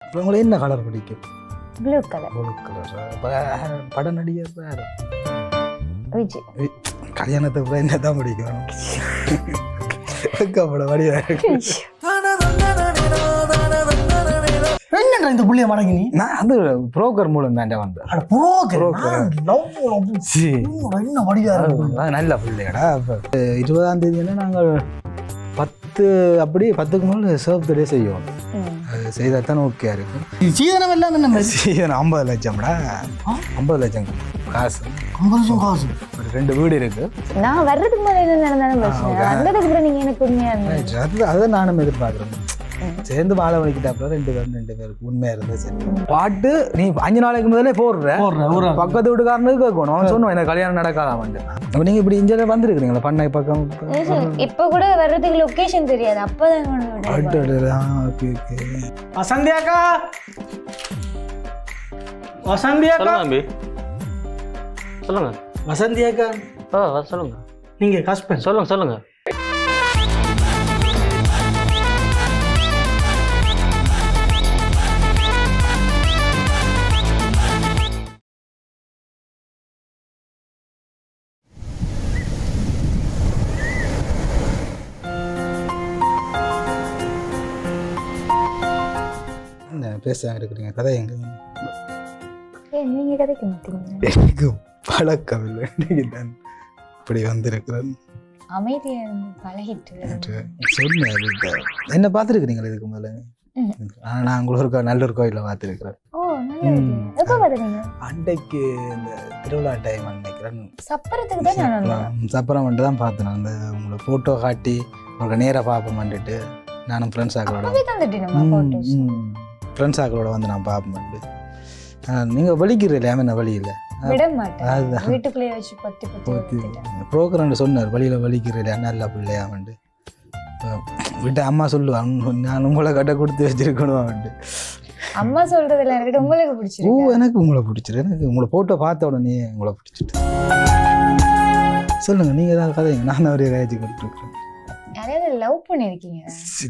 இப்போ உங்களுக்கு என்ன கலர் பிடிக்கும்? Blue colour. Blue colour. பட நடிகர் வேறு விஜய். கல்யாணத்தை அப்புறம் என்ன தான் பிடிக்கும்? பட வடிவா இருக்கு. என்னடா இந்த புள்ளிய மடங்கி நீ? நான் அது புரோக்கர் மூலம் தாண்டா வந்தேன். என்ன வடிவா இருக்கு? நல்ல பிள்ளையடா. 20ஆம் தேதி நாங்கள் 10 அப்படி 10க்கு மேலே சர்வ் டே செய்வோம். அது செய்தால் தான் ஓகே இருக்கும். சீதனம் எல்லாம் என்ன? சீதனம் 50 லட்சம்டா. 50 லட்சம் காசு. 50 லட்சம் காசு. ஒரு 2 வீடு இருக்கு. நான் வர்றதுக்கு முன்னாடி என்ன நடந்தாலும் பிரச்சனை. வந்ததுக்கு அப்புறம் நீங்க எனக்கு உண்மையா இருந்தீங்க. அதை நானும் எதிர்பார்க்குறேன். சேர்ந்து வாழ வலிக்கிட்டாப்புல 2 பேருக்கு உண்மையா இருந்தா சரி. பாட்டு நீ 5 நாளைக்கு முதலே போடுற பக்கத்து வீட்டுக்காரனுக்கு கேட்கணும். அவன் சொன்னோம் எனக்கு கல்யாணம் நடக்காதாமண்டு. அப்ப நீங்க இப்படி இங்கே வந்துருக்குறீங்களா பண்ணை பக்கம்? இப்ப கூட வர்றதுக்கு லொகேஷன் தெரியாது. அப்பதான் வசந்தியாக்கா, வசந்தியாக்கா, சொல்லுங்க. வசந்தியாக்கா. சொல்லுங்க. நீங்க ஹஸ்பண்ட் சொல்லுங்க. பேச இருக்கிறீங்க கதை எங்க? நீங்க கதைக்க மாட்டீங்க. எனக்கு பழக்கம் இல்லை. நான் இப்படி வந்திருக்கிறேன். அமைதியா பழகிட்டு சொன்னேன். என்ன பார்த்துருக்கிறீங்களா இதுக்கு முதல்ல? நான் உங்களுக்கு நல்லூர் கோயிலில் பார்த்துருக்கிறேன். அன்றைக்கு இந்த திருவிழா டைம் நினைக்கிறேன். சப்பரம் மட்டும் தான் பார்த்தேன். அந்த உங்களை ஃபோட்டோ காட்டி உங்களுக்கு நேராக பார்ப்போம் வந்துட்டு நானும் ஃப்ரெண்ட்ஸ் ஆக்களோட வந்து நான் பார்ப்பேன். நீங்கள் வலிக்கிற இல்லையா? என்ன வழி இல்லை ப்ரோக்ராம் சொன்னார். வழியில் வலிக்கிற இல்லையா நல்ல பிள்ளையாமண்டு விட்டு அம்மா சொல்லுவான். நான் உங்களை கட்ட கொடுத்து வச்சிருக்கணும். அம்மா சொல்றதுல உங்களுக்கு பிடிச்சிருக்கு. எனக்கு உங்களை பிடிச்சிரு. எனக்கு உங்களை போட்டோ பார்த்த உடனே உங்களை பிடிச்சிட்டு. சொல்லுங்க நீங்க ஏதாவது கதைங்க. நான் அவரே கதைச்சு கொடுத்துருக்கேன். லவ் பண்ணிருக்கீங்க?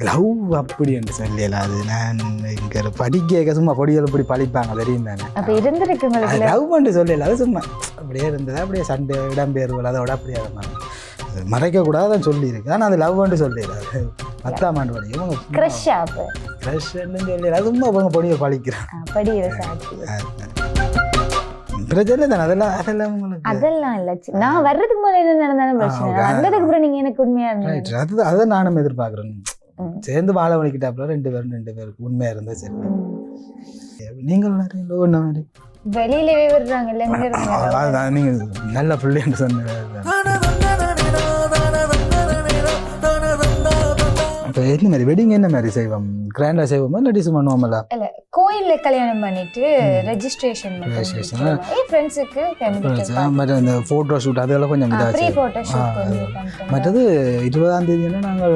லவ் அப்படி என்று சொல்லல. அது நான் இங்க படிக்க சும்மா பொடிகள் இப்படி படிப்பாங்க தெரியும் தானே. அப்ப இருந்திருக்கு லவ் பண்ணி சொல்லல. அது சும்மா அப்படியே இருந்தது. அப்படியே சண்டை இடம்பெயர்வுகள் அதோட அப்படியே இருந்தாங்க. மறைக்க கூடாதுன்னு சொல்லியிருக்கு. ஆனால் அது லவ் பண்ணி சொல்லிடுறாரு. 10ஆம் ஆண்டு படிக்கும் சொல்லி சும்மா அவங்க பொடியை பழிக்கிறான். பிரச்சனை தானே. அதெல்லாம் இல்ல. நான் வர்றதுக்கு முதல்ல என்ன நடந்தாலும் பிரச்சனை. வந்ததுக்கு அப்புறம் நீங்க எனக்கு உண்மையா இருந்தீங்க. அதை நானும் எதிர்பார்க்குறேன். சேர்ந்து வாழ வலிக்கிட்டாப்புல 2 பேருக்கு உண்மையா இருந்தா சரி. நீங்கள் என்ன மாதிரி வெளியிலவே விடுறாங்க இல்ல? நீங்க நல்ல பிள்ளைன்னு சொன்ன. இப்போ என்ன மாதிரி வெட்டிங் என்ன மாதிரி செய்வோம்? கிராண்டா செய்வோமா இல்லை டிஸ் பண்ணுவோம்ல? இல்ல கோயில்ல கல்யாணம் பண்ணிட்டு ரெஜிஸ்ட்ரேஷன் ஃப்ரெண்ட்ஸுக்கு மற்ற இந்த ஃபோட்டோ ஷூட் அதெல்லாம் கொஞ்சம் இதாச்சு. மற்றது 20ஆம் தேதி நாங்கள்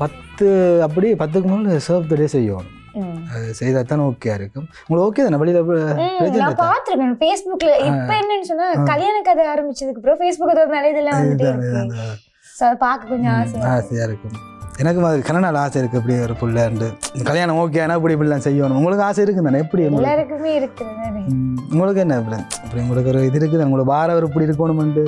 10 அப்படி 10க்கு மேலே சர்வ் டே செய்வோம். அது செய்தால் தானே ஓகே இருக்கும். உங்களுக்கு ஓகே தானே? வெளியில் நான் பார்த்துருக்கேன் ஃபேஸ்புக்கில். இப்போ என்னன்னு சொன்னால் கல்யாண கதை ஆரம்பிச்சதுக்கு அப்புறம் ஃபேஸ்புக் நிறைய இதெல்லாம் வந்துட்டு அதை பார்க்க கொஞ்சம் ஆசையாக இருக்கும். எனக்கும் அது கனநாள் ஆசை இருக்குது. அப்படி ஒரு பிள்ளைண்டு கல்யாணம் ஓகே ஆனால் இப்படி இப்படிலாம் செய்யணும். உங்களுக்கு ஆசை இருக்குது தானே? எப்படி எல்லாருக்குமே இருக்குது. உங்களுக்கு என்ன இப்படி உங்களுக்கு ஒரு இது இருக்குது? உங்களுக்கு வாரவர் இப்படி இருக்கணும்ண்டு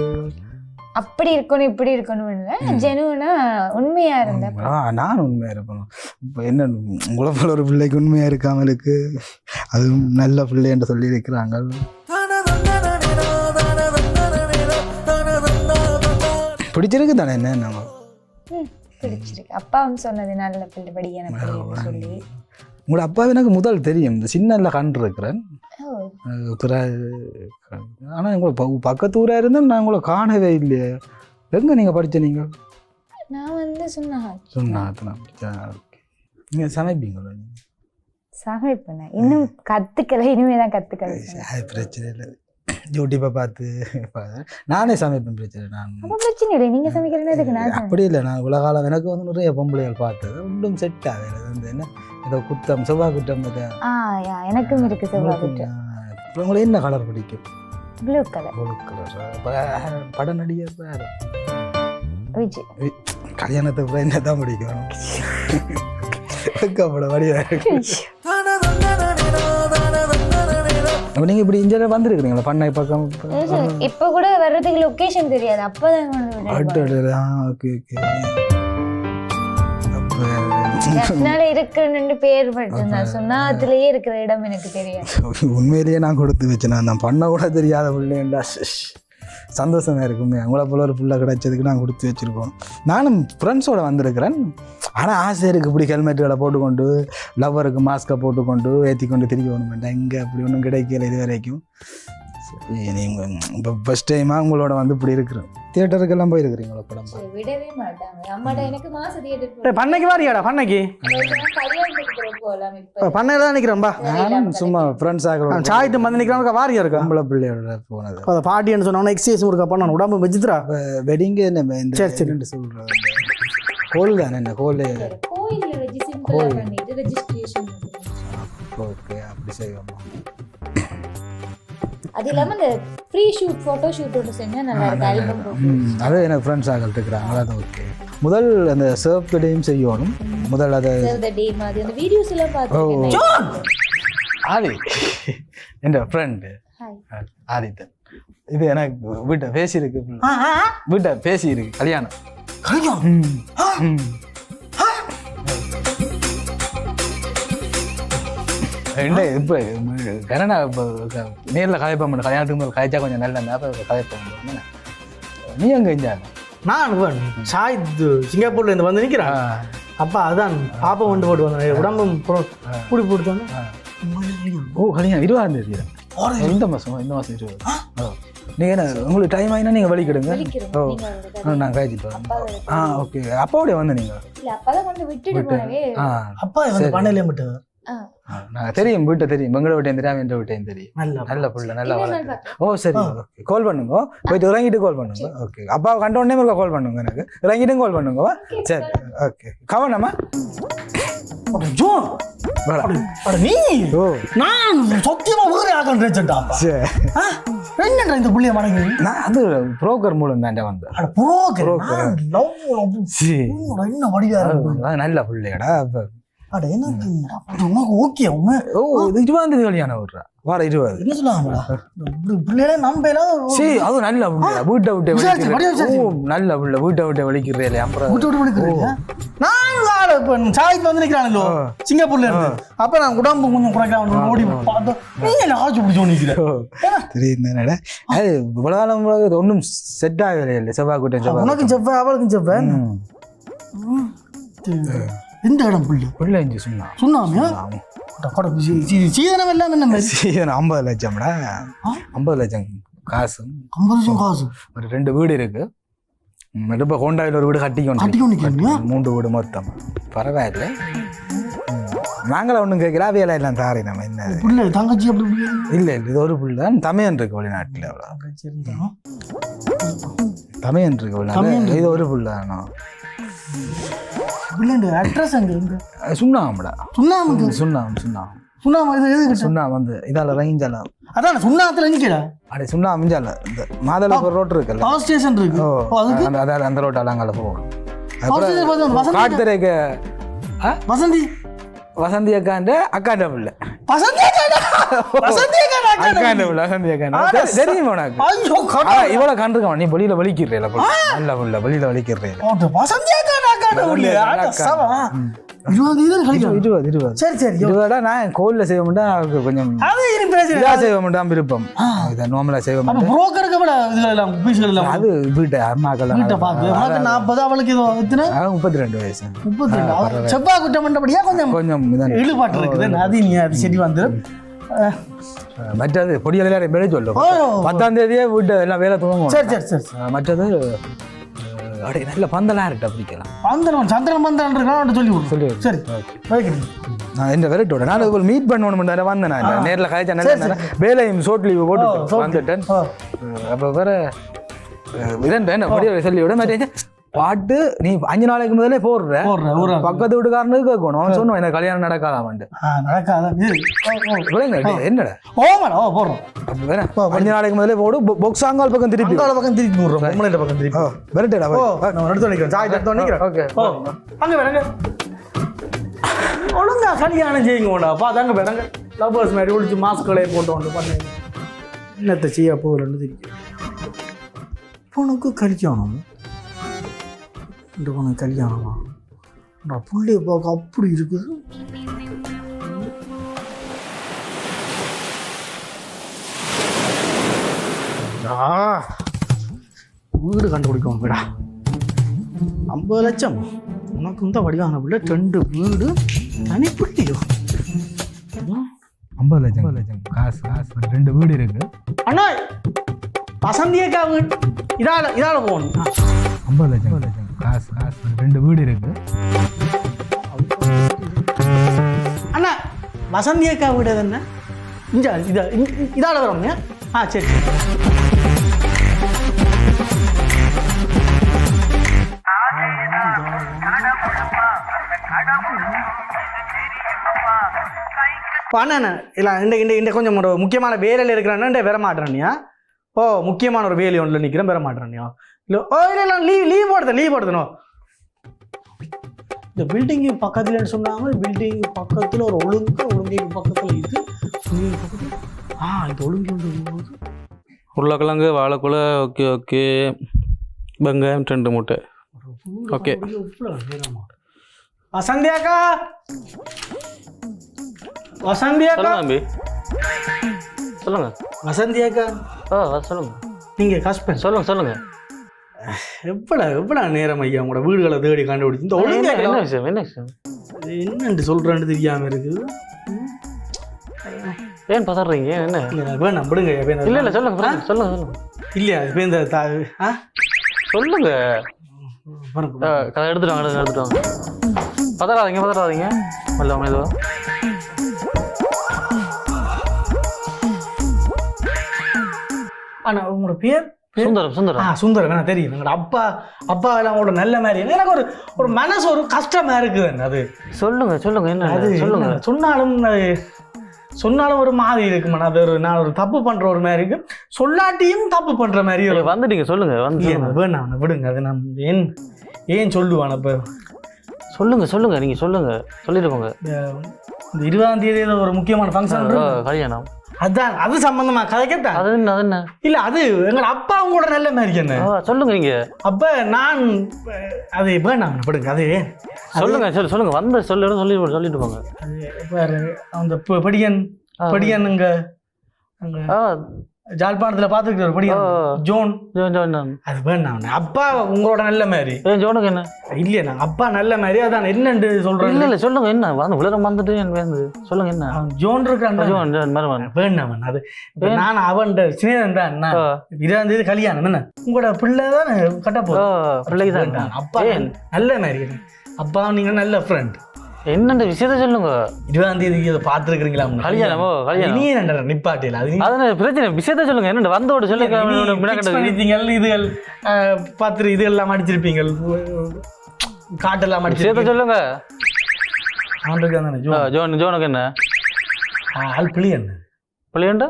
அப்படி இருக்கணும் இப்படி இருக்கணும் இல்லை. ஜெனுவனா உண்மையா இருந்தேன். நான் உண்மையாக இருக்கணும். இப்போ என்ன உங்களை போல ஒரு பிள்ளைக்கு உண்மையாக இருக்காமலுக்கு அதுவும் நல்ல பிள்ளைன்னு சொல்லி இருக்கிறாங்க. பிடிச்சிருக்கு தானே? என்ன நம்ம பிடிச்சிருக்கு. அப்பா சொன்னது நல்ல பிள்ளை படிக்க சொல்லி. உங்களோட அப்பாவை எனக்கு முதல் தெரியும். இந்த சின்ன கண்டு இருக்கிறேன். ஆனால் உங்களை பக்கத்து ஊராக இருந்தால் நான் உங்களை காணவே இல்லையே. எங்கே நீங்கள் படித்த? நீங்கள் நான் வந்து சொன்னாதான் நீங்கள் சமைப்பீங்களா? நீங்கள் சமைப்பேன். இன்னும் கற்றுக்கல. இனிமே தான் கற்றுக்கல. அது பிரச்சனை இல்லை. யூடியூப்பை பார்த்து நானே சமைப்பேன். பிரச்சனை நான் பிரச்சனை இல்லை. நீங்கள் சமைக்கிறேன்னு அப்படி இல்லை. நான் உலகாலம் எனக்கு வந்து நிறைய பொம்பளைகள் பார்த்தது ஒன்றும் செட் ஆகலை. வந்து என்ன ஏதோ குத்தம் செவ்வாய் குட்டம் எனக்கும் இருக்கு. செவ்வாய் குட்டம். உங்களுக்கு என்ன கலர் பிடிக்கும்? Blue colour. Blue colour. பட நடிகர் வேறு விஜய். கல்யாணத்தை அப்புறம் என்ன தான் பிடிக்கும்? பட வடிவா இருக்கு. அப்போ நீங்கள் இப்படி இங்கே வந்துருக்குறீங்களா பண்ணை பக்கம் இப்ப கூட வர்றதுக்கு லொகேஷன் தெரியாது அப்பதான் ஓகே ஓகே அதனால இருக்குன்னு பேர் மட்டும்தான் சொன்னா அதுலயே இருக்கிற இடம் எனக்கு தெரியாது. உண்மையிலேயே நான் கொடுத்து வச்சேன் நான் பண்ண கூட தெரியாத பிள்ளைண்டா சந்தோஷமா இருக்குமே அவங்கள போல ஒரு பிள்ளை கிடைச்சதுக்கு நான் கொடுத்து வச்சுருக்கோம். நானும் ஃப்ரெண்ட்ஸோட வந்திருக்கிறேன். ஆனால் ஆசை இருக்குது இப்படி ஹெல்மெட்டுகளை போட்டுக்கொண்டு லவ்வருக்கு மாஸ்கை போட்டுக்கொண்டு ஏற்றி கொண்டு திரும்பி ஒன்று வேண்டாம் இங்கே அப்படி ஒன்றும் கிடைக்கல இது வரைக்கும். நீங்கள் இப்போ ஃபஸ்ட் டைமாக உங்களோட வந்து இப்படி இருக்கிறோம். தியேட்டருக்கெல்லாம் போயிருக்கிறீங்களா படம்? விடவே மாட்டாங்க. அம்மாட்ட எனக்கு மாச தியேட்டர் பண்ணைக்கு வாரியாடா பண்ணைக்கு பண்ணையில தான் நிற்கிறோம்பா. நானும் சும்மா ஃப்ரெண்ட்ஸ் ஆக சாய்ட்டு வந்து நிற்கிறாங்க வாரியா இருக்கா நம்மள பிள்ளையோட போனது. அதை பாட்டின்னு சொன்னோன்னா எக்ஸசைஸ் இருக்கா பண்ணணும் உடம்பு வச்சுக்கிறா வெட்டிங்கு என்ன இந்த சரி சரி சொல்கிறேன் கோல் தானே என்ன கோல் ஓகே அப்படி செய்வோம். அது இல்லாம இந்த ஃப்ரீ ஷூட் போட்டோ ஷூட் ஒன்று செஞ்சா நல்லா இருக்கு ஆல்பம். அது எனக்கு ஃப்ரெண்ட்ஸ் ஆகல் இருக்கிறாங்க அது ஓகே. முதல் அந்த சர்வ் த டேம் செய்யணும் முதல் அதை சர்வ் த டே மாதிரி அந்த வீடியோஸ் எல்லாம் பார்த்துருக்கேன். ஆதி என் ஃப்ரெண்டு ஆதித்தன் இது எனக்கு வீட்டை பேசியிருக்கு வீட்டை பேசியிருக்கு கல்யாணம் என்ன இப்போ கனடா இப்போ நேரில் கதைப்போம் கல்யாணத்துக்கு முதல் கதைச்சா கொஞ்சம் நல்ல மேப்பை கதைப்போம். நீ அங்கே இருந்தாங்க நான் சாய் சிங்கப்பூர்ல இருந்து வந்து நிற்கிறேன். அப்பா அதான் பாப்பா வந்து போட்டு வந்தேன் உடம்பும் கூடி போட்டு வந்தேன். ஓ கல்யாணம் 20ஆம் தேதி இந்த மாதம் 20. நீங்கள் என்ன உங்களுக்கு டைம் ஆகினா நீங்கள் வலிக்கிடுங்க. ஓ நான் கழிச்சிட்டு ஓகே அப்பாவோடைய வந்து நீங்கள் அப்பா பண்ணையிலே மட்டும் நாங்கள் தெரியும் வீட்டை தெரியும் பெங்களூர் வீட்டையும் தெரியும் என்ற வீட்டையும் தெரியும் நல்ல பிள்ளை நல்லா வளர்க்கு. ஓ சரி ஓகே கால் பண்ணுங்க போயிட்டு இறங்கிட்டு கால் பண்ணுங்க. ஓகே அப்பாவை கண்ட உடனே இருக்கா கால் பண்ணுங்க எனக்கு இறங்கிட்டும் கால் பண்ணுங்க. சரி ஓகே கவனமா நீ ஓ நான் சத்தியமா வேற ஆகணும் நினைச்சேன்டா. என்னடா இந்த புள்ளிய மடங்கு நான் அது புரோக்கர் மூலம் தாண்டா வந்தேன். என்ன வடிவா நல்ல பிள்ளையடா. அட எனக்கு உனக்கு ஓகே ஓ 20ஆம் தேதி கல்யாணம் விடுறா வார 20 என்ன சொல்லாமடா பிள்ளைகளே நம்பலாம். சரி அது நல்ல பிள்ளை வீட்டை விட்டு நல்ல பிள்ளை வீட்டை விட்டு வலிக்கிறேன் அப்புறம் வீட்டை விட்டு வலிக்கிறேன். நான் இப்போ சாய்க்கு வந்து நிற்கிறானோ சிங்கப்பூர்ல இருந்து அப்ப நான் உடம்பு கொஞ்சம் குறைக்கலாம் ஓடி பார்த்தோம் நீ என்ன ஆச்சு பிடிச்சி நிற்கிறேன் தெரியுது. அது உலகம் ஒன்றும் செட் ஆகவே இல்லை. செவ்வாய் கூட்டம் உனக்கும் செவ்வாய் அவளுக்கும் செவ்வாய் எந்த இடம் பிள்ளை இஞ்சி சொன்னா சீதனம் எல்லாம் என்ன மாதிரி சீதனம் 50 லட்சம்டா 50 லட்சம் காசு 50 லட்சம் காசு ஒரு 2 வீடு இருக்கு. இப்போ ஹோண்டாவில் ஒரு வீடு கட்டிக்கொண்டு 3 வீடு மொத்தம் பரவாயில்ல. நாங்களும் ஒன்றும் கேட்கல வேலை எல்லாம் தாரி நம்ம என்ன பிள்ளை தங்கச்சி அப்படி இல்லை இது ஒரு பிள்ளை தான் தமையன் இருக்கு வெளிநாட்டில் அவ்வளோ தமையன் இருக்கு வெளிநாட்டில் இது ஒரு பிள்ளை தானோ அட்ரஸ் சுண்ணாம்புடா சுண்ணாம்பு சுண்ணாம்பு சுண்ணாம்பு வந்து இதால ரயிஞ்சாலாம் அதான் சுண்ணாத்துல நிக்கடா அடே சுண்ணாம்பு மிஞ்சால இந்த மாதளப்பூர் ரோட் இருக்குல்ல பவர் ஸ்டேஷன் இருக்கு அதால அந்த ரோட்டால அங்கால போகணும். அப்புறம் காட்டுத்தரைக்கு வசந்தி அக்காண்ட அக்காண்ட பிள்ளை தெரியும் உனக்கு இவ்வளவு கண்டிருக்கான் நீ வெளியில வலிக்கிறேன் நல்ல பிள்ளை வெளியில வலிக்கிறேன் 20 நான் கோல்ல செய்ய மாட்டேன் கொஞ்சம் செய்ய மாட்டேன் விருப்பம் நார்மலா செய்ய மாட்டேன். அது வீட்டை அம்மாக்கள் 32 வயசு செவ்வாய் குற்றம் பண்ணபடியா கொஞ்சம் கொஞ்சம் இழுபாட்டு இருக்குது அது சரி வந்துடும். மற்றது பொடியல் எல்லாரும் வேலை சொல்லும் 10ஆம் தேதியே வீட்டை எல்லாம் வேலை துவங்கும். மற்றது அப்படியே நல்ல பந்தலாம் இருக்கா பிடிக்கலாம் பந்தலம் சந்திரன் பந்தலம் சொல்லி சரி நான் இந்த வெரைட்டோட நான் மீட் பண்ணணும் வந்தேன் நான் நேரில் காய்ச்சா நல்ல வேலையும் ஷோர்ட் லீவ் போட்டு வந்துட்டேன். அப்போ வேற என்ன பொடியல் சொல்லி விட மாதிரி பாட்டு நீ 5 நாளைக்கு முதலே போடுற பக்கத்து வீட்டுக்காரனுக்கு கேட்கணும் அவன் சொன்னோம் எனக்கு கல்யாணம் நடக்காதாமண்டு என்னடா 5 நாளைக்கு முதலே போடு பொக்ஸ் அங்கால் பக்கம் திருப்பி போடுறோம் ஒழுங்கா கல்யாணம் செய்யுங்க பாத்தாங்க லவ்வர்ஸ் மாதிரி ஒழிச்சு மாஸ்களை போட்டு வந்து பண்ண என்னத்தை செய்ய போகலன்னு தெரியும். பொண்ணுக்கு கல்யாணம், இந்த பொண்ணுக்கு கல்யாணமா? நான் புள்ளைய பார்க்க அப்படி இருக்குது. வீடு கண்டுபிடிக்கணும் வீடா. 50 லட்சம் உனக்கு இந்த வடிவான பிள்ளை, 2 வீடு, தனி பிள்ளையோ. 50 லட்சம் காசு 2 வீடு இருக்கு. அண்ணா வசந்தியக்கா வீடு இதால போகணும். 50 லட்சம் காசு 2 வீடு இருக்கு. அண்ணா வசந்தியக்கா வீடு என்ன இதால வரோம்யா? சரி. அண்ணா இல்லை இந்த கொஞ்சம் ஒரு முக்கியமான வேலையில் இருக்கிறான்னு வர மாட்டேறனியா? ஓ முக்கியமான ஒரு வேலை ஒன்றில் நிற்கிறேன், வர மாட்டேறனியா? இல்லை இல்லை லீவ் போடுதணும். இந்த பில்டிங்கு பக்கத்துலன்னு சொன்னாங்க. பில்டிங் பக்கத்தில் ஒரு ஒழுங்கு பக்கத்தில் இது பக்கத்தில் இது ஒழுங்கு போது உருளைக்கிழங்கு, வாழைக்குலை, ஓகே, வெங்காயம் 2 மூட்டை. ஓகே. வசந்தியாக்கா தம்பி சொல்லுங்க. வசந்தியாக்கா சொல்லுங்க. நீங்கள் ஹஸ்பண்ட் சொல்லுங்க. எப்படா நேரம் ஐயா உங்களோட வீடுகளை தேடி கண்டுபிடிச்சு இந்த ஒழுங்கு என்ன விஷயம் என்னன்னு சொல்கிறேன்னு தெரியாமல் இருக்குது. ஏன் பதறீங்க? என்ன வேணாம் விடுங்க. இல்லை சொல்லுங்க. இல்லையா இப்போ இந்த சொல்லுங்க. எடுத்துட்டு வாங்க. பதறாதீங்க. மெதுவா. ஆனா உங்களோட பேர் சுந்தரம். எனக்கு தெரியும். எங்களோட அப்பா எல்லாம் உங்களோட நல்ல மாதிரி. எனக்கு ஒரு மனசு ஒரு கஷ்டமா இருக்குது. அது சொல்லுங்க என்ன அது சொல்லுங்க. சொன்னாலும் ஒரு மாதிரி இருக்குமா? அது நான் ஒரு தப்பு பண்ற ஒரு மாதிரி இருக்கு, சொல்லாட்டியும் தப்பு பண்ற மாதிரி. வந்துட்டீங்க சொல்லுங்க. வேணாம் விடுங்க. அது நான் ஏன் சொல்லுவான். அப்ப சொல்லுங்க. நீங்க சொல்லிட்டு போங்க. இந்த 20ஆம் தேதி ஒரு முக்கியமான ஃபங்க்ஷன், கல்யாணம். அதான் அது சம்பந்தமா கதைக்கத்தான். அது என்ன இல்ல அது எங்க அப்பா கூட நல்ல மாதிரி. என்ன சொல்லுங்க நீங்க. அப்ப நான் அது வேணாம் விடுங்க. அது சொல்லுங்க. வந்து சொல்லிட்டு போங்க. அது அந்த படியனுங்க அங்க ஜாழ்ப்பாணத்துல பாத்துக்கிட்டு படியன் ஜோன். அது வேணாம். அப்பா உங்களோட நல்ல மாதிரி. ஜோனுக்கு என்ன? இல்லையா நாங்க அப்பா நல்ல மாதிரி. அதான் என்னன்னு சொல்றேன். இல்ல சொல்லுங்க. என்ன உலகம் வந்துட்டு சொல்லுங்க. என்ன ஜோன் இருக்கான். வேணாம். அது நான் அவன் சினேதன் தான். 20ஆம் தேதி கல்யாணம். என்ன உங்களோட பிள்ளை தான் கட்ட பிள்ளைக்கு தான். அப்பா நல்ல மாதிரி. அப்பா நீங்க நல்ல ஃப்ரெண்ட். என்னென்ன விஷயத்த சொல்லுங்க. 20ஆம் தேதி இதை பார்த்துருக்கீங்களா? கல்யாணமோ நிப்பாட்டில அது பிரச்சனை. விஷயத்த சொல்லுங்க. என்ன வந்தோட சொல்லுங்க. இதுகள் பார்த்து இது எல்லாம் அடிச்சிருப்பீங்க, காட்டெல்லாம் அடிச்சு சொல்லுங்க. ஜோனுக்கு என்ன ஆள் பிள்ளையண்டா?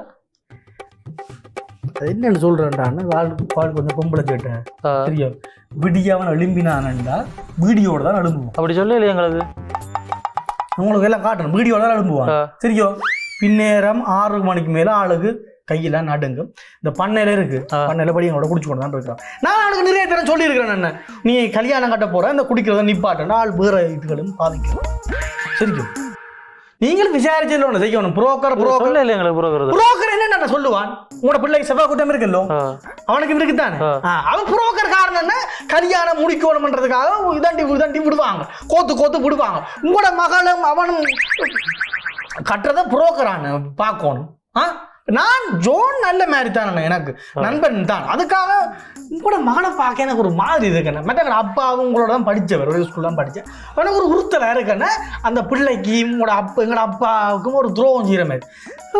என்னன்னு சொல்றேன்டான்னு கொஞ்சம் பொம்பளை கேட்டேன். தெரியும் விடியாவன் எழும்பினான்டா வீடியோட தான் எழும்புவோம். அப்படி சொல்ல இல்லையா எங்களுக்கு? உங்களுக்கு எல்லாம் காட்டணும். வீடியோட தான் எழும்புவான். சரியோ பின்னேரம் 6 மணிக்கு மேல ஆளுக்கு கையெல்லாம் நடுங்கும். இந்த பண்ணையில இருக்கு, பண்ணையில படி எங்களோட குடிச்சு கொண்டு தான் இருக்கிறான். நான் அவனுக்கு நிறைய தரம் சொல்லியிருக்கிறேன். என்ன நீ கல்யாணம் கட்ட போற இந்த குடிக்கிறத நிப்பாட்டா ஆள் வேற இதுகளும் பாதிக்கும். சரிக்கும் நீங்களும் விசாரிச்சு ஒன்று செய்யணும். புரோக்கர் இல்லை எங்களுக்கு புரோக்கர் என்ன சொல்லுவான்? உங்களோட பிள்ளைக்கு செவ்வாய் கூட்டம் இருக்குல்லோ, அவனுக்கு இருக்குதானே. அவன் புரோக்கர் காரணம் என்ன? கல்யாணம் முடிக்கணும்ன்றதுக்காக இதாண்டி விடுவாங்க, கோத்து விடுவாங்க. உங்களோட மகளும் அவனும் கட்டுறத புரோக்கரான பார்க்கணும். நான் ஜோன் நல்ல மாதிரி தானே, எனக்கு நண்பன் தான். அதுக்காக உங்களோட மகனை பார்க்க எனக்கு ஒரு மாதிரி இருக்குண்ணே. மற்ற அப்பாவும் உங்களோட தான் படித்தவர், ஒரே ஸ்கூல் தான் படித்தேன். எனக்கு ஒரு உறுத்தலை இருக்குண்ணே. அந்த பிள்ளைக்கு எங்களோட அப்பாவுக்கும் ஒரு துரோகம் செய்கிற மாதிரி.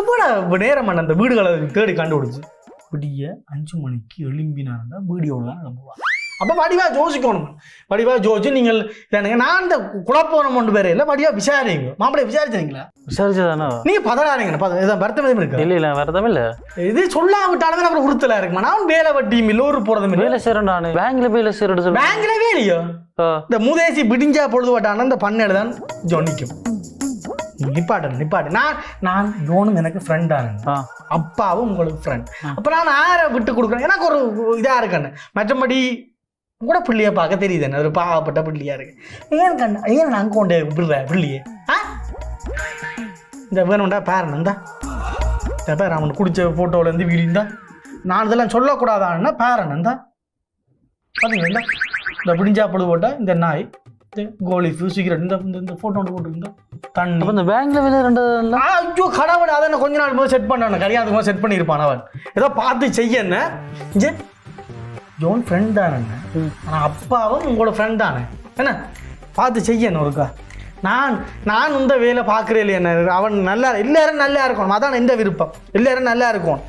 எப்போட நேரம் அந்த வீடுகளை தேடி கண்டுபிடிச்சி விடிய 5 மணிக்கு எழும்பினாருன்னா வீடியோட தான் எழும்புவான். அப்போ வடிவாக யோசிக்கணும். வடிவாக யோசிச்சு நீங்கள் நான் இந்த குழப்பம் ஒன்று பேர் இல்லை, வடிவாக விசாரிங்க. மாப்பிள்ளை விசாரிச்சிருங்களா? விசாரிச்சதானே நீங்கள் பதறாதீங்க. வருத்தம் எதுவும் இருக்கு? இல்லை வருத்தம் இல்லை. இது சொல்லாவிட்டாலுமே அப்புறம் உறுத்தலா இருக்குமா? நான் வேலை வட்டியும் இல்லை, ஒரு போறதும் இல்லை. வேலை செய்யறேன் நான் பேங்க்ல வேலை செய்யறது. பேங்க்ல வேலையோ? இந்த மூதேசி பிடிஞ்சா பொழுது வட்டான இந்த பண்ணையில தான் ஜொன்னிக்கும். நிப்பாட்டு நான் ஜோனும் எனக்கு ஃப்ரெண்டான அப்பாவும் உங்களுக்கு ஃப்ரெண்ட். அப்போ நான் யாரை விட்டு கொடுக்குறேன் எனக்கு ஒரு இதாக இருக்கேன்னு. மற்றபடி கூட பிள்ளைய பார்க்க தெரியுது என்ன ஒரு பாவப்பட்ட பிள்ளையா இருக்கு. ஏன் நான் கொண்டே விடுறேன் பிள்ளையே இந்த வேணும்டா பேரன் தான் பேர் அவன் குடிச்ச ஃபோட்டோவிலேருந்து வீடியோ தான். நான் இதெல்லாம் சொல்லக்கூடாதான்னா பேரன் தான் பார்த்தீங்களா இந்த பிடிஞ்சாப்படு போட்டால் இந்த நாய் கோலிஃபு சிகரெட் இந்த ஃபோட்டோ போட்டுருந்தா தண்ணி இந்த பேங்க்ல வேலை 2 ஐயோ கடவுள் அதை கொஞ்ச நாள் போது செட் பண்ணான் கல்யாணத்துக்கு போது செட் பண்ணியிருப்பான் அவன் ஏதோ பார்த்து செய்ய என்ன ஜோன் ஃப்ரெண்ட் தானே ஆனால் அப்பாவும் உங்களோட ஃப்ரெண்ட் தானே என்ன பார்த்து செய்யணும் ஒருக்கா. நான் இந்த வேலை பார்க்குறேன் இல்லையா அவன் நல்லா எல்லாரும் நல்லா இருக்கணும் அதான் எந்த விருப்பம் எல்லாரும் நல்லா இருக்கும்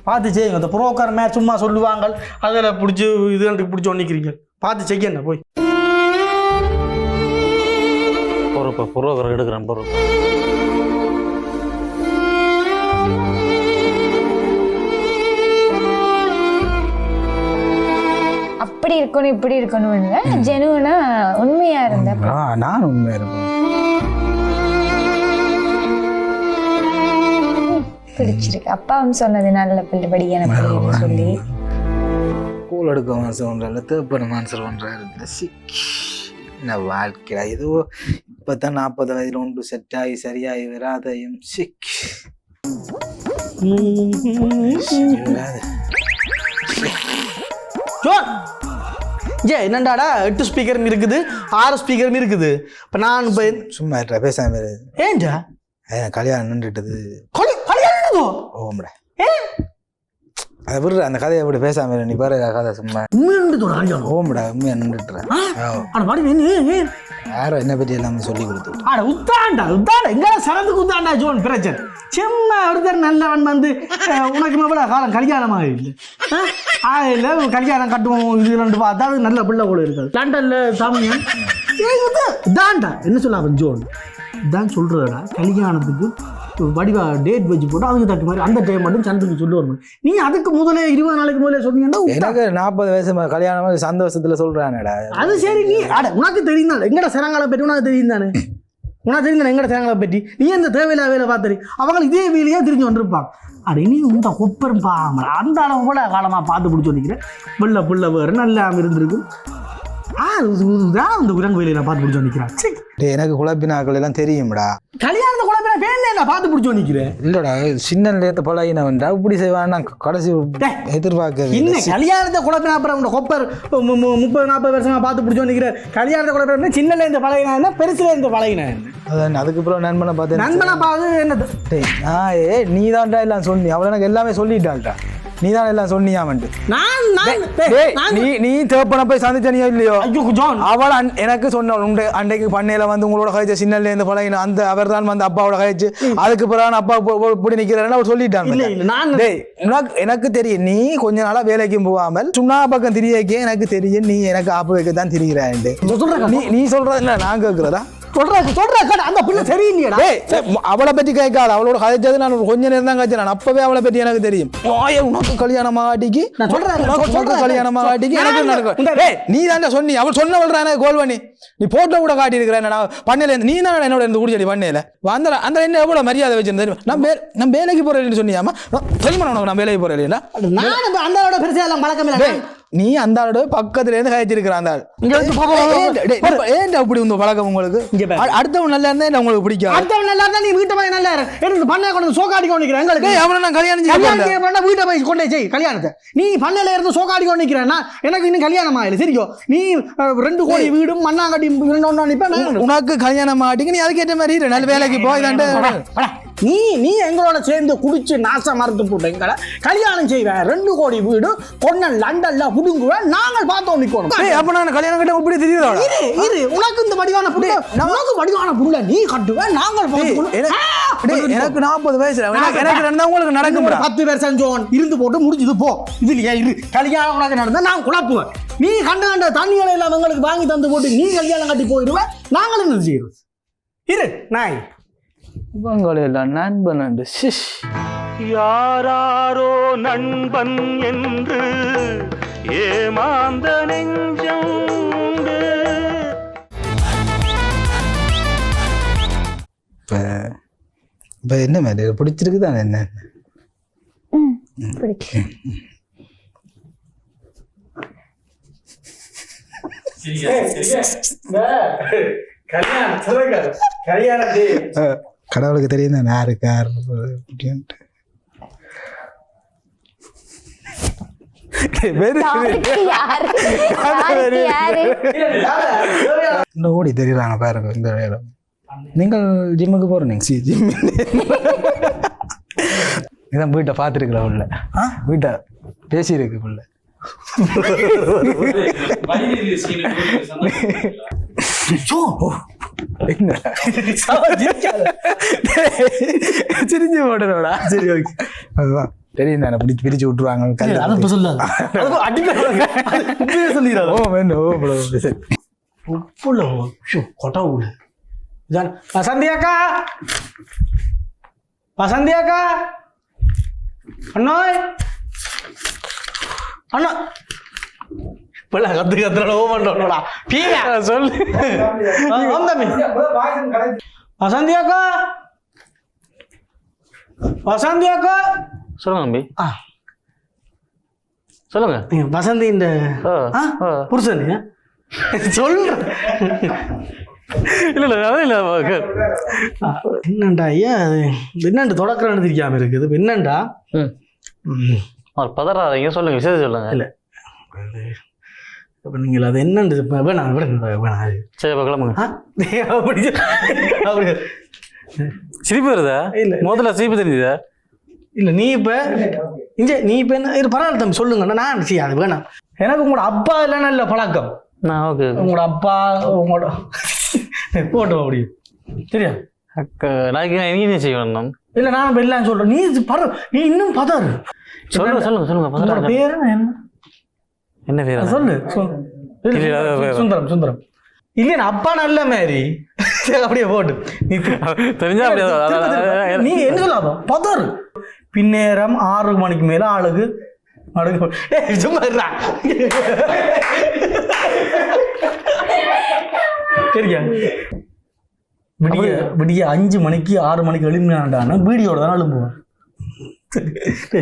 பார்த்து செய்யுங்க. இந்த புரோக்கர் மேட்ச் சும்மா சொல்லுவாங்க அதில் பிடிச்சி இது பிடிச்சி ஒன்றிக்கிறீங்க பார்த்து செய்யணும் போய் புரோக்கர் எடுக்கிறேன் பொறுப்பு. அப்படி இருக்கணும் இப்படி இருக்கணும் ஜெனுவனா உண்மையா இருந்தேன். நான் உண்மையா இருப்பேன். பிடிச்சிருக்கு அப்பாவும் சொன்னது நல்ல பிள்ளை படியான பிள்ளைன்னு சொல்லி கூல் எடுக்க மான்சர் ஒன்றால் தேப்பன மான்சர் ஒன்றாக என்ன வாழ்க்கை ஏதோ இப்போதான் 40 வயதில் ஒன்று செட் ஆகி சரியாகி வராதையும் சிக் என்னண்டாடா 8 ஸ்பீக்கரும் இருக்குது 6 ஸ்பீக்கரும் இருக்குது. இப்போ நான் இப்போ சும்மா பேசாம ஏன்டா கல்யாணம் நின்றுட்டது கல்யாணம் ஓம்டா அதை விடுற அந்த கதையை எப்படி பேசாம நீ பாரு கதை சும்மா ஓம்டா உண்மையா நின்றுட்டுறேன் யாரோ என்ன பற்றி எல்லாமே சொல்லி கொடுத்து உத்தாண்டா எங்க சரந்துக்கு உத்தாண்டா ஜோன் பிரச்சனை சும்மா ஒருத்தர் நல்லவன் வந்து உனக்கு எவ்வளோ காலம் கல்யாணமாக இல்லை கல்யாணம் கட்டுவோம் இது பார்த்தா நல்ல பிள்ளை கூட இருக்காது லண்டன்ல சாமியான் இதான்டா என்ன சொல்ல ஜோன் இதான் சொல்றடா கல்யாணத்துக்கு வடிவா டேட் வச்சு போட்டு அதுக்கு தட்டு மாதிரி அந்த டைம் மட்டும் சந்திக்கு சொல்லி வரணும். நீ அதுக்கு முதலே 20 நாளைக்கு முதலே சொன்னீங்கன்னா எனக்கு 40 வயசு கல்யாணம் சந்தோஷத்துல சொல்றானடா. அது சரி நீ உனக்கு தெரியும் எங்கட சிறங்காலம் பற்றி உனக்கு தெரியும் தானே உனக்கு தெரியும் எங்கட சிறங்காலம் பற்றி நீ அந்த தேவையில்லா வேலை பார்த்துரு அவங்க இதே வேலையே தெரிஞ்சு வந்துருப்பாங்க. அப்படி நீ இந்த கொப்பரும் பாம அந்த அளவு கூட காலமா பார்த்து பிடிச்சி வந்திக்கிறேன் வெள்ளை புள்ள வேறு நல்லா இருந்திருக்கும். இந்த குரங்கு வேலையை நான் பார்த்து பிடிச்சி வந்திக்கிறேன். எனக்கு குழப்பினாக்கள் எல்லாம் தெரியும்டா கல்யாணத்தை குழப்பினா பேர் பார்த்து பிடிச்சி வந்திக்கிறேன் இல்லடா சின்ன நேரத்தை பழகினவன்டா இப்படி செய்வான் நான் கடைசி எதிர்பார்க்க இன்னும் கல்யாணத்தை குழப்பினா அப்புறம் கொப்பர் 30-40 வருஷமா பார்த்து பிடிச்சி வந்திக்கிறேன். கல்யாணத்தை குழப்பினா சின்னல இருந்து பழகினா பெருசுல இருந்து பழகினேன். அதான் அதுக்கப்புறம் நண்பனை பார்த்து நண்பனை பார்த்து என்னது நீ தான்டா எல்லாம் சொன்னி அவளை எனக்கு எல்லாமே சொல்லிட்டாள்டா நீ தான் எல்லாம் சொன்னியாமன்ட்டு நீ தேப்பனை போய் சந்திச்சனியோ இல்லையோ அவள் எனக்கு சொன்னவள் உண்டு அன்றைக்கு பண்ணையில வந்து உங்களோட கழிச்சு சின்னல இருந்து பழகின அந்த அவர் தான் வந்து அப்பாவோட கழிச்சு அதுக்கு பிறகு அப்பா இப்படி நிக்கிறேன்னு அவர் சொல்லிட்டாங்க. எனக்கு தெரியும் நீ கொஞ்ச நாளா வேலைக்கும் போகாமல் சுண்ணா பக்கம் திரியக்கே எனக்கு தெரியும் நீ எனக்கு ஆப்பு வைக்க தான் திரிகிறேன் நீ சொல்றது இல்ல நான் கேட்கிறதா அந்த பிள்ளை சரியில்லையா அவளை பற்றி கேட்காது அவளோட கதைச்சது நான் கொஞ்ச நேரம் தான் கழிச்சேன் அப்பவே அவளை பற்றி எனக்கு தெரியும். உனக்கு கல்யாணம் ஆகாட்டிக்கு கல்யாணம் ஆகாட்டிக்கு எனக்கு நீ தான் சொன்னி அவள் சொன்னவள் எனக்கு கோல் பண்ணி நீ போட்டோ கூட காட்டி இருக்கிறேன் பண்ணையில இருந்து நீ தான் என்னோட இருந்து குடிச்சடி பண்ணையில அந்த அந்த என்ன எவ்வளவு மரியாதை வச்சிருந்தேன் நான் வேலைக்கு போறேன்னு சொன்னியாமா தெரியுமா உனக்கு நான் வேலைக்கு போறேன் இல்லையா அந்த பெருசா எல்லாம் பழக்கம் இல்லை நீ அந்த ஆளோட பக்கத்துல இருந்து கழிச்சிருக்கிற அந்த ஆள் ஏன் அப்படி உங்க பழக்கம் உங்களுக்கு அடுத்தவன் நல்லா இருந்தா உங்களுக்கு பிடிக்கும் அடுத்தவன் நல்லா இருந்தா நீ வீட்டை போய் நல்லா இருக்கு பண்ண கொண்டு சோகாடி கொண்டு எங்களுக்கு அவனை நான் கல்யாணம் வீட்டை போய் கொண்டே செய் கல்யாணத்தை நீ பண்ணையில இருந்து சோகாடி கொண்டு நிக்கிறேன்னா எனக்கு இன்னும் கல்யாணம் ஆகல சரியோ நீ 2 கோடி வீடும் மண்ணாங்கட்டி உனக்கு கல்யாணம் ஆட்டிக்கு நீ அதுக்கேற்ற மாதிரி நல்ல வேலைக்கு போய் நீ எங்களோட சேர்ந்து குடிச்சு நாசம் மறுத்து போட்ட எங்களை கல்யாணம் செய்வேன் 2 கோடி வீடு கொன்ன லண்டன்ல புடுங்குவேன் நாங்கள் பார்த்தோம் நிக்கணும். அப்ப நான் கல்யாணம் கட்ட இப்படி தெரியுதா உனக்கு இந்த வடிவான புள்ள நமக்கு வடிவான புள்ள நீ கட்டுவேன் நாங்கள் எனக்கு 40 வயசு எனக்கு நடந்தா உங்களுக்கு நடக்கும் 10 வருஷம் ஜோன் இருந்து போட்டு முடிஞ்சது போ இதுலயே இரு கல்யாணம் உனக்கு நடந்தா நான் குழப்புவேன் நீ கண்ட தண்ணிகளை எல்லாம் எங்களுக்கு வாங்கி தந்து போட்டு நீ கல்யாணம் கட்டி போயிடுவேன் நாங்களும் என்ன செய்யறது இரு நாய் இவங்களெல்லாம் நண்பன் சிஷ் யாராரோ நண்பன் என்று ஏமாந்த நெஞ்சம் இப்போ என்ன மாதிரி பிடிச்சிருக்கு தானே என்ன பிடிக்கும். கடவுளுக்கு தெரியும் தானே யாருக்கு யார் அப்படின்ட்டு இந்த ஓடி தெரியுறாங்க பாருங்க இந்த வேலை. நீங்கள் ஜிம்முக்கு போகிறீங்க ஜிம் இதான் வீட்டை பார்த்துருக்குற உள்ள வீட்டை பேசியிருக்கு உள்ள சிரிஞ்சு போடுறோடா. சரி ஓகே அதுதான் தெரியும் தானே பிரிச்சு விட்டுருவாங்க. வசந்தியாக்கா வசந்தியாக்கா அண்ணாய் அண்ணா இப்பெல்லாம் கத்துறோட ஓமன்றோடா பீங்க சொல்லு வசந்தியாக்கா வசந்தியாக்கா சொல்லுங்க தம்பி. சொல்லுங்க. வசந்தி இந்த புருஷன் சொல்ற இல்ல இல்ல என்னண்டா ஐயா என்னண்டு தொடக்கிறன்னு தெரியாம இருக்குது என்னண்டா பதறாதீங்க சொல்லுங்க விசேஷம் சொல்லுங்க. இல்ல அப்ப நீங்கள் அது என்னண்டு வேணாம் வேணாம் சரி கிளம்புங்க. அப்படி அப்படி சிரிப்பு வருதா? இல்ல முதல்ல சிரிப்பு தெரிஞ்சுதா? இல்ல நீ இப்ப நீ இப்ப என்ன இது பரவாயில்ல தம்பி சொல்லுங்க நான் சரி அது வேணாம். எனக்கு உங்களோட அப்பா எல்லாம் நல்ல பழக்கம். ஓகே உங்களோட அப்பா உங்களோட போட்டோ அப்படி சரியா நாளைக்கு நீ என்ன செய்யணும்? இல்ல நான் எல்லாம் சொல்றேன் நீ இன்னும் பதறு சொல்லுங்க சொல்லுங்க சொல்லுங்க. பேரு என்ன பேர் சொல்லு சுந்தரம் சுந்தரம் இல்ல அப்பா நல்ல மாதிரி அப்படியே போட்டு தெரிஞ்சா நீ என்ன சொல்லாத பதறு பின்னேரம் 6 மணிக்கு மேல ஆளுக்கு சும்மா சரியா விடிய 5 மணிக்கு 6 மணிக்கு எழுப்பினான்டான வீடியோட தானே எழுப்புவேன்.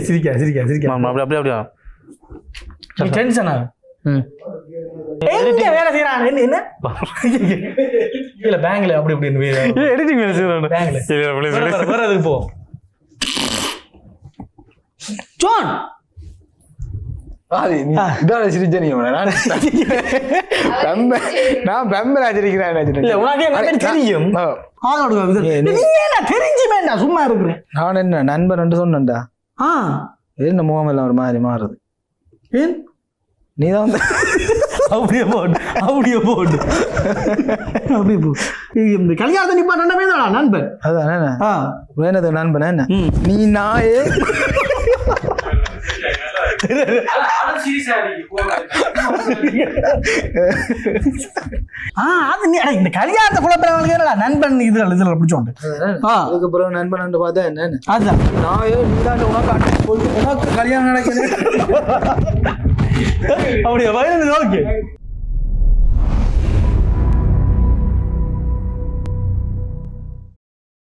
சிரிக்கா சிரிக்கா சிரிக்கா அப்படி அப்படியா டென்ஷனா வேலை செய்யறான் என்ன இல்ல பேங்க்ல அப்படி இப்படி எடிட்டிங் வேலை செய்யறான். வர்றதுக்கு போ ஜான் இதான் சிரிச்ச நீ நான் பெம்பரா சிரிக்கிறேன் தெரியும் தெரிஞ்சுமேண்டா சும்மா இருக்கிறேன். நான் என்ன நண்பன் சொன்னேன்டா என்ன முகம் எல்லாம் ஒரு மாதிரி மாறுது. ஏன் நீதான் வந்து அப்படியே போடு அப்படியே போடு அப்படியே போ இந்த கல்யாணத்தை நிப்பாட்டமே தான் நண்பன் அதான் வேணது நண்பன் என்ன நீ நாயே இந்த கல்யாணத்தை குழப்பறவங்க நண்பன் இதுல பிடிச்சோண்டு அதுக்கப்புறம் நண்பன் பார்த்தா என்ன அதுதான் நாயே நீதான் உனக்கு கல்யாணம் நடக்குது அப்படியே வயது ஓகே